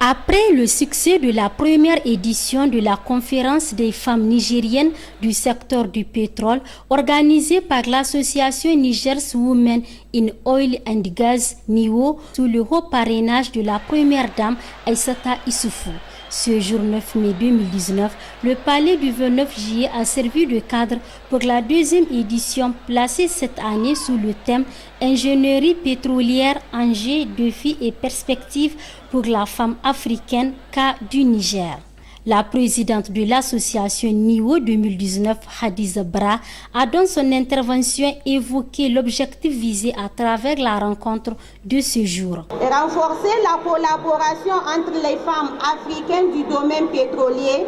Après le succès de la première édition de la conférence des femmes nigériennes du secteur du pétrole, organisée par l'association Niger's Women in Oil and Gas (NIO) sous le haut parrainage de la première dame Aïssata Issoufou. Ce jour 9 mai 2019, le palais du 29 juillet a servi de cadre pour la deuxième édition placée cette année sous le thème Ingénierie pétrolière, enjeux, défis et perspectives pour la femme africaine, cas du Niger. La présidente de l'association NIO 2019, Hadiza Bra, a dans son intervention évoqué l'objectif visé à travers la rencontre de ce jour. Renforcer la collaboration entre les femmes africaines du domaine pétrolier,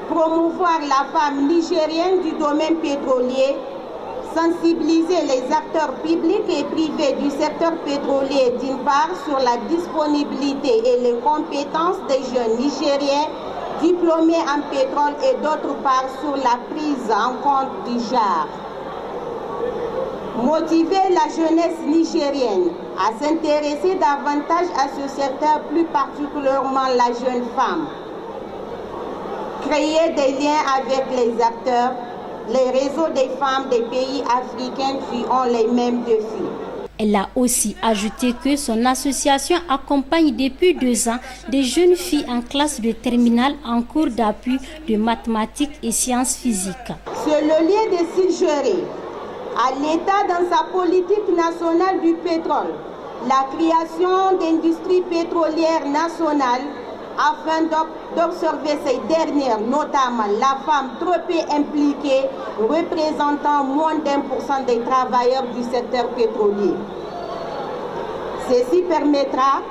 promouvoir la femme nigérienne du domaine pétrolier, sensibiliser les acteurs publics et privés du secteur pétrolier d'une part sur la disponibilité et les compétences des jeunes nigériens diplômés en pétrole et d'autre part sur la prise en compte du genre. Motiver la jeunesse nigérienne à s'intéresser davantage à ce secteur, plus particulièrement la jeune femme. Créer des liens avec les acteurs, les réseaux des femmes des pays africains qui ont les mêmes défis. Elle a aussi ajouté que son association accompagne depuis 2 ans des jeunes filles en classe de terminale en cours d'appui de mathématiques et sciences physiques. C'est le lien de suggérer à l'État dans sa politique nationale du pétrole la création d'industries pétrolières nationales afin d'observer ces dernières, notamment la femme trop peu impliquée, représentant moins d'1% des travailleurs du secteur pétrolier. Ceci permettra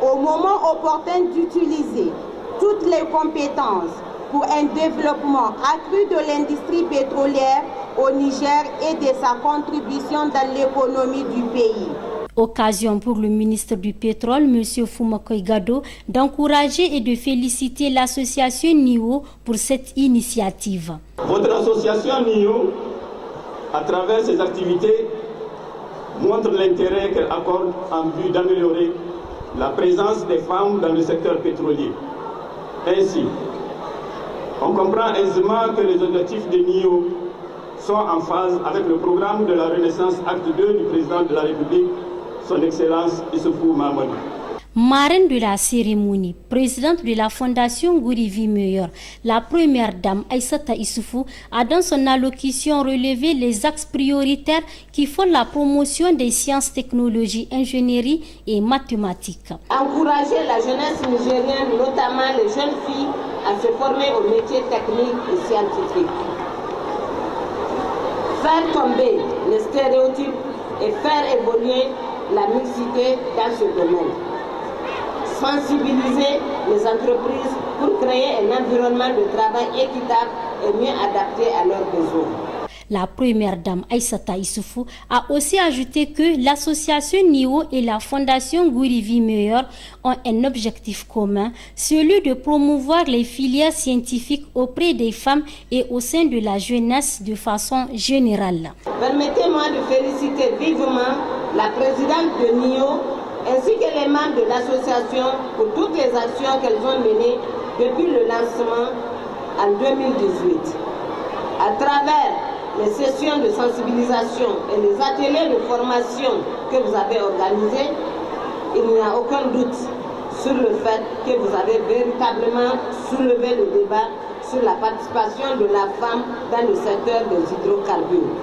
au moment opportun d'utiliser toutes les compétences pour un développement accru de l'industrie pétrolière au Niger et de sa contribution dans l'économie du pays. Occasion pour le ministre du Pétrole, M. Foumakoy Gado, d'encourager et de féliciter l'association NIO pour cette initiative. Votre association NIO, à travers ses activités, montre l'intérêt qu'elle accorde en vue d'améliorer la présence des femmes dans le secteur pétrolier. Ainsi, on comprend aisément que les objectifs de NIO sont en phase avec le programme de la Renaissance Acte 2 du président de la République, Son Excellence Issoufou Mahamadou. Marraine de la cérémonie, présidente de la Fondation Gourivi Meilleur, la première dame Aïssata Issoufou a dans son allocution relevé les axes prioritaires qui font la promotion des sciences, technologies, ingénierie et mathématiques. Encourager la jeunesse nigérienne, notamment les jeunes filles, à se former aux métiers techniques et scientifiques. Faire tomber les stéréotypes et faire évoluer la mixité dans ce domaine. Sensibiliser les entreprises pour créer un environnement de travail équitable et mieux adapté à leurs besoins. La première dame Aïssata Issoufou a aussi ajouté que l'association NIO et la Fondation Gourivi Meilleur ont un objectif commun, celui de promouvoir les filières scientifiques auprès des femmes et au sein de la jeunesse de façon générale. Permettez-moi de féliciter vivement la présidente de NIO ainsi que les membres de l'association pour toutes les actions qu'elles ont menées depuis le lancement en 2018. À travers les sessions de sensibilisation et les ateliers de formation que vous avez organisés, il n'y a aucun doute sur le fait que vous avez véritablement soulevé le débat sur la participation de la femme dans le secteur des hydrocarbures.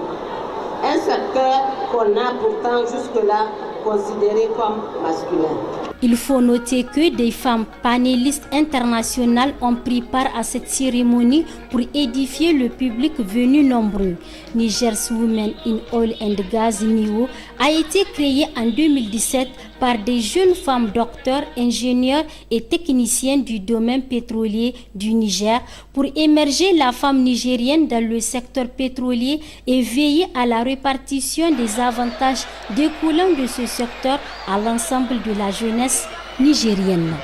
Un secteur qu'on a pourtant jusque-là considéré comme masculin. Il faut noter que des femmes panélistes internationales ont pris part à cette cérémonie pour édifier le public venu nombreux. Niger's Women in Oil and Gas (NIO) a été créé en 2017 par des jeunes femmes docteurs, ingénieurs et techniciennes du domaine pétrolier du Niger pour émerger la femme nigérienne dans le secteur pétrolier et veiller à la répartition des avantages découlant de ce secteur à l'ensemble de la jeunesse nigérienne.